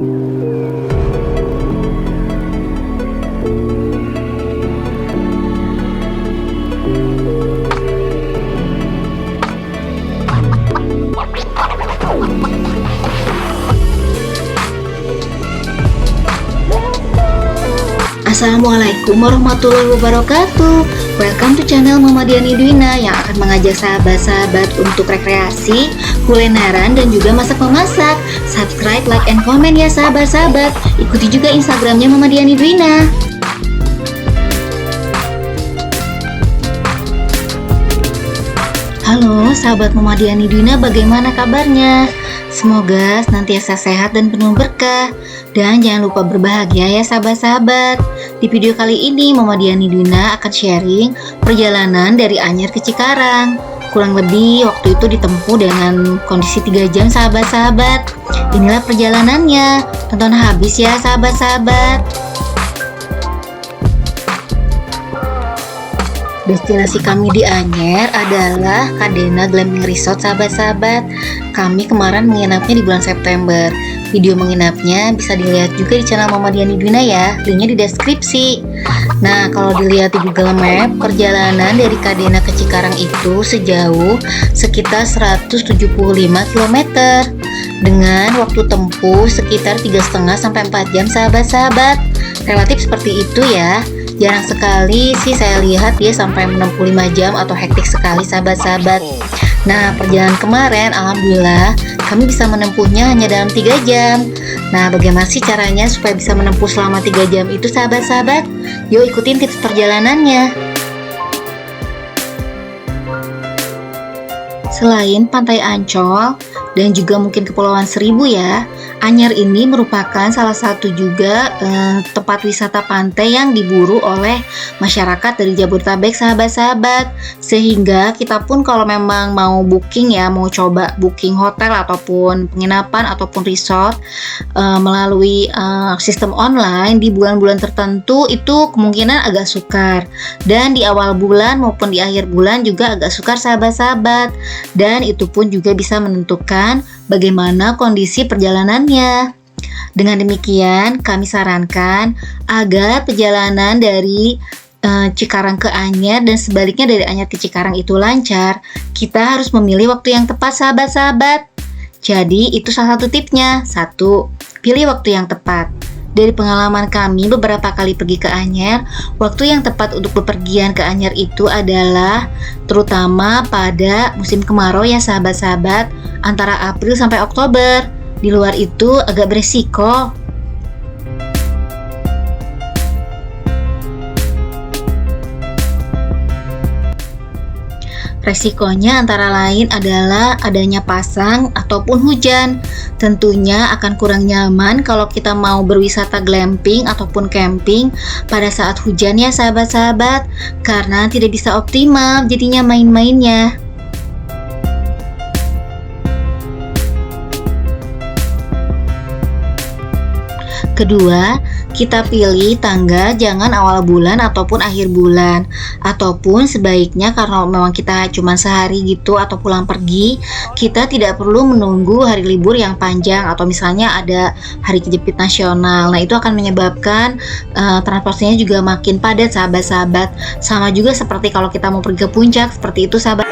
Assalamualaikum warahmatullahi wabarakatuh. Welcome to channel Mama Diani Dwina yang akan mengajak sahabat-sahabat untuk rekreasi, kulineran, dan juga masak-memasak. Subscribe, like, and comment ya sahabat-sahabat. Ikuti juga Instagramnya Mama Diani Dwina. Halo sahabat Mama Diani Dwina, bagaimana kabarnya? Semoga senantiasa sehat dan penuh berkah. Dan jangan lupa berbahagia ya sahabat-sahabat. Di video kali ini Mama Diani Dwina akan sharing perjalanan dari Anyer ke Cikarang. Kurang lebih waktu itu ditempuh dengan kondisi 3 jam sahabat-sahabat. Inilah perjalanannya. Tonton habis ya sahabat-sahabat. Destinasi kami di Anyer adalah Kadena Glamping Resort sahabat-sahabat. Kami kemarin menginapnya di bulan September. Video menginapnya bisa dilihat juga di channel Mama Diani Dwina ya, linknya di deskripsi. Nah, kalau dilihat di Google Map, perjalanan dari Kadena ke Cikarang itu sejauh sekitar 175 km dengan waktu tempuh sekitar 3,5 sampai 4 jam sahabat-sahabat. Relatif seperti itu ya. Jarang sekali sih saya lihat dia sampai 65 jam atau hektik sekali sahabat-sahabat. Nah, perjalanan kemarin alhamdulillah kami bisa menempuhnya hanya dalam 3 jam. Nah, bagaimana sih caranya supaya bisa menempuh selama 3 jam itu sahabat-sahabat? Yuk ikutin tips perjalanannya. Selain Pantai Ancol dan juga mungkin Kepulauan Seribu ya, Anyer ini merupakan salah satu juga tempat wisata pantai yang diburu oleh masyarakat dari Jabodetabek sahabat-sahabat. Sehingga kita pun kalau memang mau booking ya, mau coba booking hotel ataupun penginapan ataupun resort melalui sistem online di bulan-bulan tertentu itu kemungkinan agak sukar. Dan di awal bulan maupun di akhir bulan juga agak sukar sahabat-sahabat. Dan itu pun juga bisa menentukan bagaimana kondisi perjalanannya. Dengan demikian, kami sarankan agar perjalanan dari Cikarang ke Anyer dan sebaliknya dari Anyer ke Cikarang itu lancar, kita harus memilih waktu yang tepat sahabat-sahabat. Jadi itu salah satu tipsnya. 1. Pilih waktu yang tepat. Dari pengalaman kami beberapa kali pergi ke Anyer, waktu yang tepat untuk bepergian ke Anyer itu adalah terutama pada musim kemarau ya sahabat-sahabat, antara April sampai Oktober. Di luar itu agak beresiko. Resikonya antara lain adalah adanya pasang ataupun hujan. Tentunya akan kurang nyaman kalau kita mau berwisata glamping ataupun camping pada saat hujan ya sahabat-sahabat, karena tidak bisa optimal jadinya main-mainnya. Kedua, kita pilih tanggal jangan awal bulan ataupun akhir bulan. Ataupun sebaiknya karena memang kita cuma sehari gitu atau pulang pergi, kita tidak perlu menunggu hari libur yang panjang atau misalnya ada hari kejepit nasional. Nah, itu akan menyebabkan transportasinya juga makin padat sahabat-sahabat. Sama juga seperti kalau kita mau pergi ke puncak, seperti itu sahabat.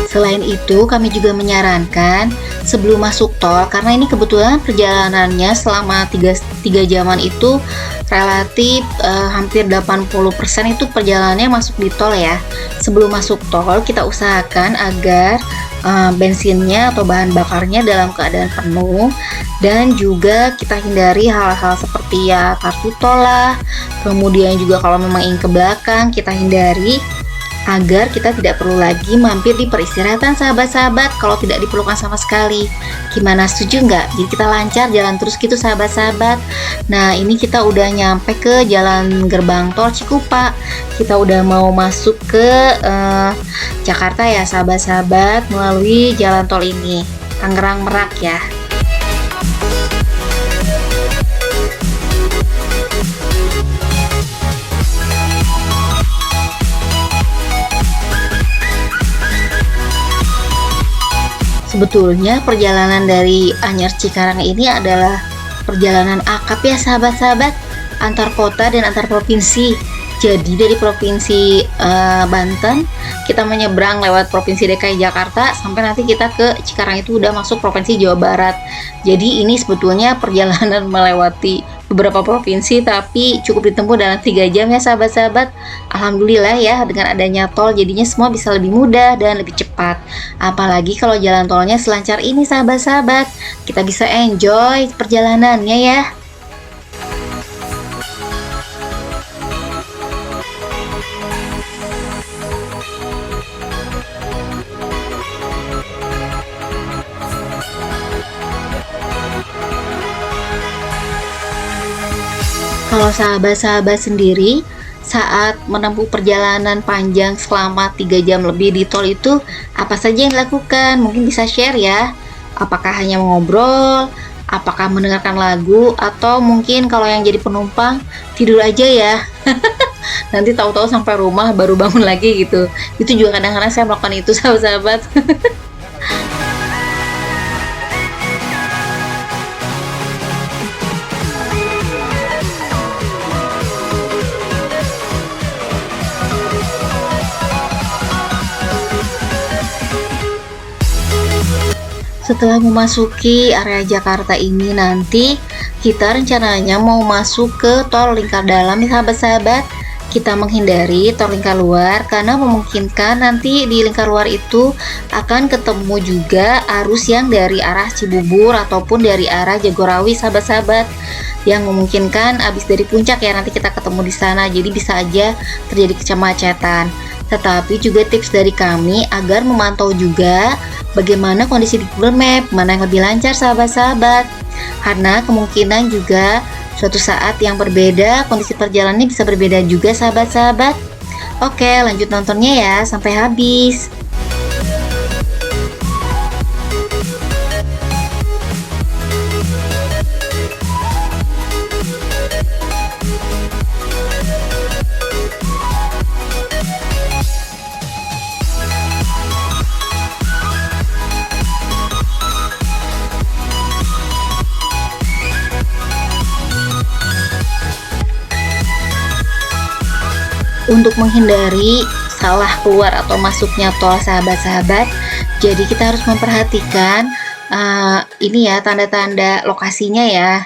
Selain itu, kami juga menyarankan sebelum masuk tol, karena ini kebetulan perjalanannya selama 3 jaman itu relatif hampir 80% itu perjalanannya masuk di tol ya. Sebelum masuk tol, kita usahakan agar bensinnya atau bahan bakarnya dalam keadaan penuh, dan juga kita hindari hal-hal seperti ya kartu tol lah. Kemudian juga kalau memang ingin ke belakang, kita hindari agar kita tidak perlu lagi mampir di peristirahatan sahabat-sahabat kalau tidak diperlukan sama sekali. Gimana, setuju nggak? Jadi kita lancar jalan terus gitu sahabat-sahabat. Nah, ini kita udah nyampe ke jalan gerbang tol Cikupa. Kita udah mau masuk ke Jakarta ya sahabat-sahabat, melalui jalan tol ini, Tangerang Merak ya. Sebetulnya perjalanan dari Anyer Cikarang ini adalah perjalanan akap ya sahabat-sahabat, antar kota dan antar provinsi. Jadi dari provinsi Banten kita menyeberang lewat provinsi DKI Jakarta sampai nanti kita ke Cikarang, itu udah masuk provinsi Jawa Barat. Jadi ini sebetulnya perjalanan melewati beberapa provinsi tapi cukup ditempuh dalam 3 jam ya sahabat-sahabat. Alhamdulillah ya, dengan adanya tol jadinya semua bisa lebih mudah dan lebih cepat. Apalagi kalau jalan tolnya selancar ini sahabat-sahabat, kita bisa enjoy perjalanannya ya. Kalau sahabat-sahabat sendiri saat menempuh perjalanan panjang selama 3 jam lebih di tol itu apa saja yang dilakukan? Mungkin bisa share ya. Apakah hanya ngobrol, apakah mendengarkan lagu, atau mungkin kalau yang jadi penumpang tidur aja ya. Nanti tahu-tahu sampai rumah baru bangun lagi gitu. Itu juga kadang-kadang saya melakukan itu sahabat-sahabat. Setelah memasuki area Jakarta ini, nanti kita rencananya mau masuk ke tol lingkar dalam ya sahabat-sahabat. Kita menghindari tol lingkar luar karena memungkinkan nanti di lingkar luar itu akan ketemu juga arus yang dari arah Cibubur ataupun dari arah Jagorawi sahabat-sahabat, yang memungkinkan habis dari puncak ya nanti kita ketemu di sana, jadi bisa aja terjadi kemacetan. Tetapi juga tips dari kami agar memantau juga bagaimana kondisi di Google Map, mana yang lebih lancar sahabat-sahabat. Karena kemungkinan juga suatu saat yang berbeda, kondisi perjalanannya bisa berbeda juga sahabat-sahabat. Oke, lanjut nontonnya ya sampai habis. Untuk menghindari salah keluar atau masuknya tol sahabat-sahabat, jadi kita harus memperhatikan ini ya tanda-tanda lokasinya ya,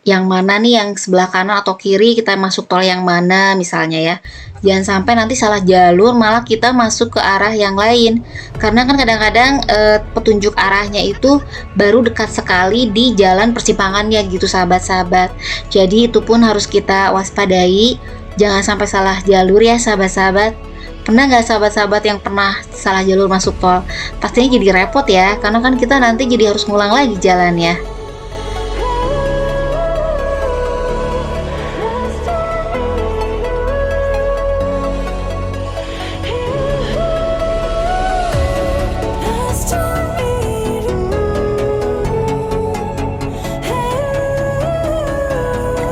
yang mana nih yang sebelah kanan atau kiri kita masuk tol yang mana misalnya ya. Jangan sampai nanti salah jalur malah kita masuk ke arah yang lain, karena kan kadang-kadang petunjuk arahnya itu baru dekat sekali di jalan persimpangannya gitu sahabat-sahabat. Jadi itu pun harus kita waspadai, jangan sampai salah jalur ya sahabat-sahabat. Pernah nggak sahabat-sahabat yang pernah salah jalur masuk tol? Pastinya jadi repot ya, karena kan kita nanti jadi harus ngulang lagi jalannya.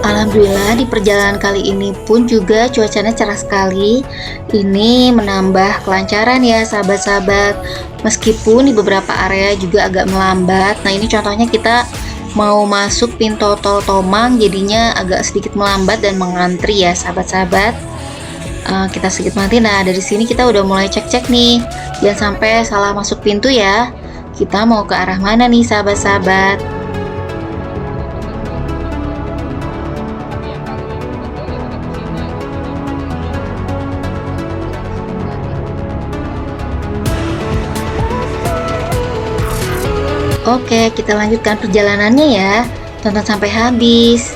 Alhamdulillah di perjalanan kali ini pun juga cuacanya cerah sekali. Ini menambah kelancaran ya sahabat-sahabat. Meskipun di beberapa area juga agak melambat. Nah ini contohnya kita mau masuk pintu tol Tomang, jadinya agak sedikit melambat dan mengantri ya sahabat-sahabat. Kita sedikit mati. Nah, dari sini kita udah mulai cek-cek nih, jangan sampai salah masuk pintu ya. Kita mau ke arah mana nih sahabat-sahabat? Oke, kita lanjutkan perjalanannya ya. Tonton sampai habis.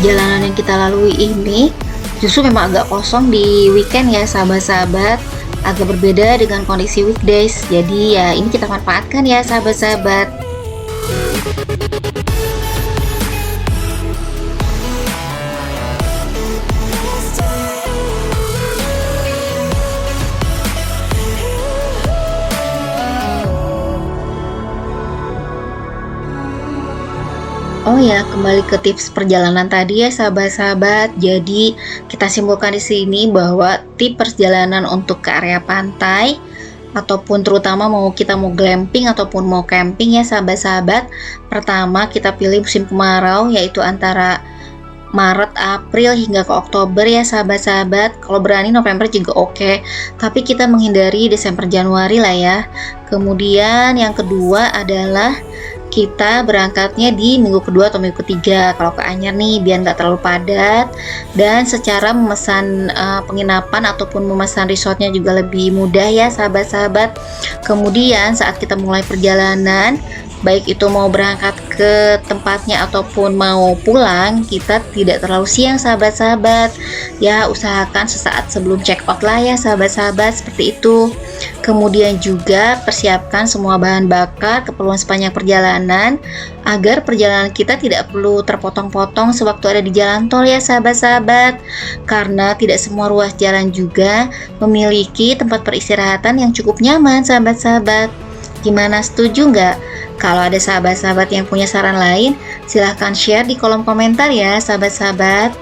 Jalanan yang kita lalui ini justru memang agak kosong di weekend ya sahabat-sahabat, agak berbeda dengan kondisi weekdays. Jadi ya ini kita manfaatkan ya sahabat-sahabat. Oh ya, kembali ke tips perjalanan tadi ya sahabat-sahabat. Jadi kita simpulkan di sini bahwa tips perjalanan untuk ke area pantai ataupun terutama kita mau glamping ataupun mau camping ya sahabat-sahabat. Pertama kita pilih musim kemarau, yaitu antara Maret, April hingga ke Oktober ya sahabat-sahabat. Kalau berani November juga oke, tapi kita menghindari Desember, Januari lah ya. Kemudian yang kedua adalah kita berangkatnya di minggu kedua atau minggu ketiga kalau ke Anyer nih, biar nggak terlalu padat, dan secara memesan penginapan ataupun memesan resortnya juga lebih mudah ya sahabat-sahabat. Kemudian saat kita mulai perjalanan, baik itu mau berangkat ke tempatnya ataupun mau pulang, kita tidak terlalu siang sahabat-sahabat ya, usahakan sesaat sebelum check out lah ya sahabat-sahabat, seperti itu. Kemudian juga persiapkan semua bahan bakar keperluan sepanjang perjalanan agar perjalanan kita tidak perlu terpotong-potong sewaktu ada di jalan tol ya sahabat-sahabat, karena tidak semua ruas jalan juga memiliki tempat peristirahatan yang cukup nyaman sahabat-sahabat. Gimana, setuju nggak? Kalau ada sahabat-sahabat yang punya saran lain, silahkan share di kolom komentar ya sahabat-sahabat.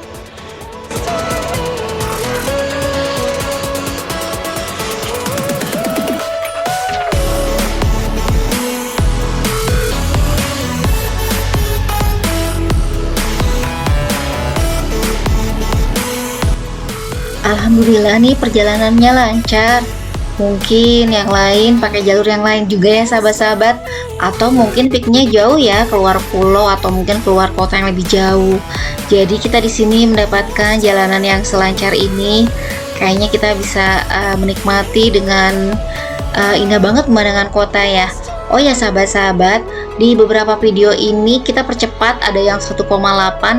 Alhamdulillah nih perjalanannya lancar. Mungkin yang lain pakai jalur yang lain juga ya sahabat-sahabat, atau mungkin piknya jauh ya, keluar pulau atau mungkin keluar kota yang lebih jauh. Jadi kita di sini mendapatkan jalanan yang selancar ini. Kayaknya kita bisa menikmati dengan indah banget pemandangan kota ya. Oh ya sahabat-sahabat, di beberapa video ini kita percepat, ada yang 1,8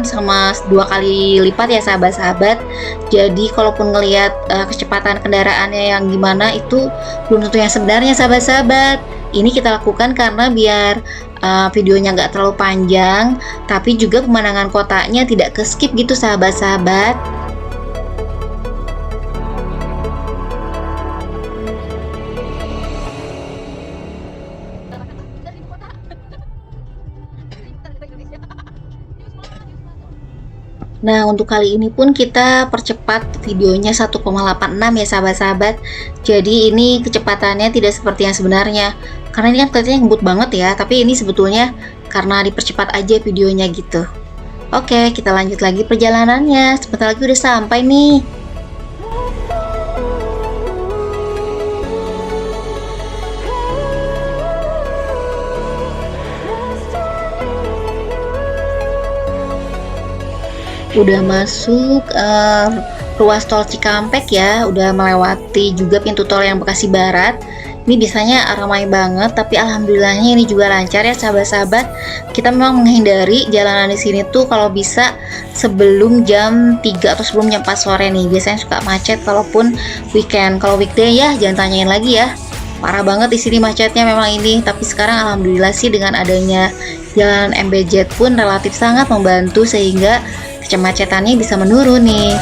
sama 2 kali lipat ya sahabat-sahabat. Jadi kalaupun ngelihat kecepatan kendaraannya yang gimana, itu belum tentu yang sebenarnya sahabat-sahabat. Ini kita lakukan karena biar videonya nggak terlalu panjang, tapi juga pemandangan kotanya tidak ke skip gitu sahabat-sahabat. Nah, untuk kali ini pun kita percepat videonya 1,86 ya sahabat-sahabat. Jadi ini kecepatannya tidak seperti yang sebenarnya, karena ini kan kelihatannya ngebut banget ya, tapi ini sebetulnya karena dipercepat aja videonya gitu. Oke, kita lanjut lagi perjalanannya. Sebentar lagi udah sampai nih. Udah masuk ruas tol Cikampek ya, udah melewati juga pintu tol yang Bekasi Barat. Ini biasanya ramai banget, tapi alhamdulillahnya ini juga lancar ya sahabat-sahabat. Kita memang menghindari jalanan di sini tuh kalau bisa sebelum jam 3 atau sebelum jam 4 sore nih. Biasanya suka macet kalaupun weekend. Kalau weekday ya jangan tanyain lagi ya. Parah banget di sini macetnya memang ini, tapi sekarang alhamdulillah sih dengan adanya jalan MBZ pun relatif sangat membantu sehingga kemacetannya bisa menurun nih.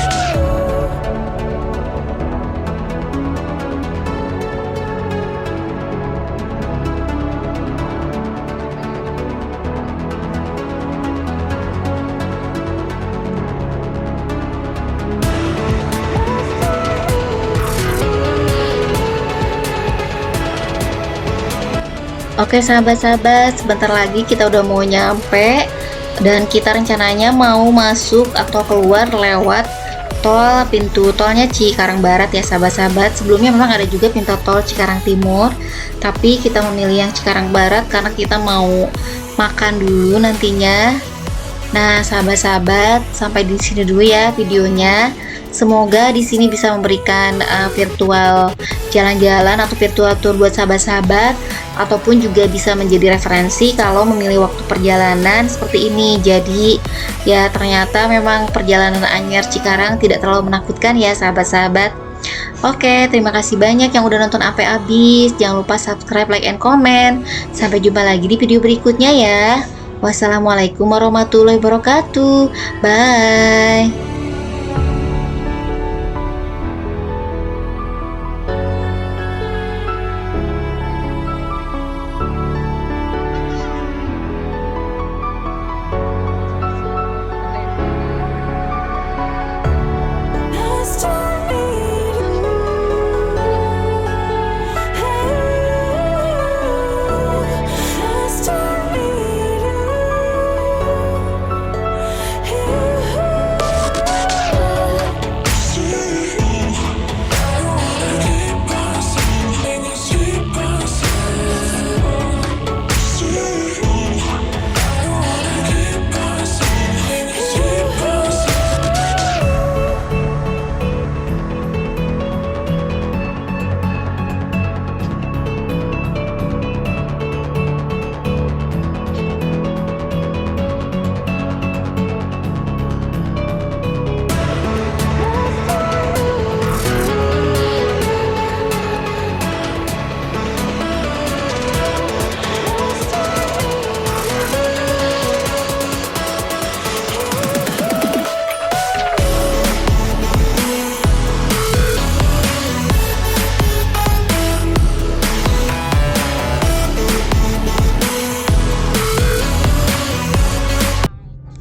Oke sahabat-sahabat, sebentar lagi kita udah mau nyampe dan kita rencananya mau masuk atau keluar lewat tol pintu tolnya Cikarang Barat ya sahabat-sahabat. Sebelumnya memang ada juga pintu tol Cikarang Timur, tapi kita memilih yang Cikarang Barat karena kita mau makan dulu nantinya. Nah, sahabat-sahabat, sampai di sini dulu ya videonya. Semoga di sini bisa memberikan virtual jalan-jalan atau virtual tour buat sahabat-sahabat, ataupun juga bisa menjadi referensi kalau memilih waktu perjalanan seperti ini. Jadi, ya ternyata memang perjalanan Anyar Cikarang tidak terlalu menakutkan ya sahabat-sahabat. Oke, terima kasih banyak yang udah nonton sampai habis. Jangan lupa subscribe, like, and comment. Sampai jumpa lagi di video berikutnya ya. Wassalamualaikum warahmatullahi wabarakatuh. Bye.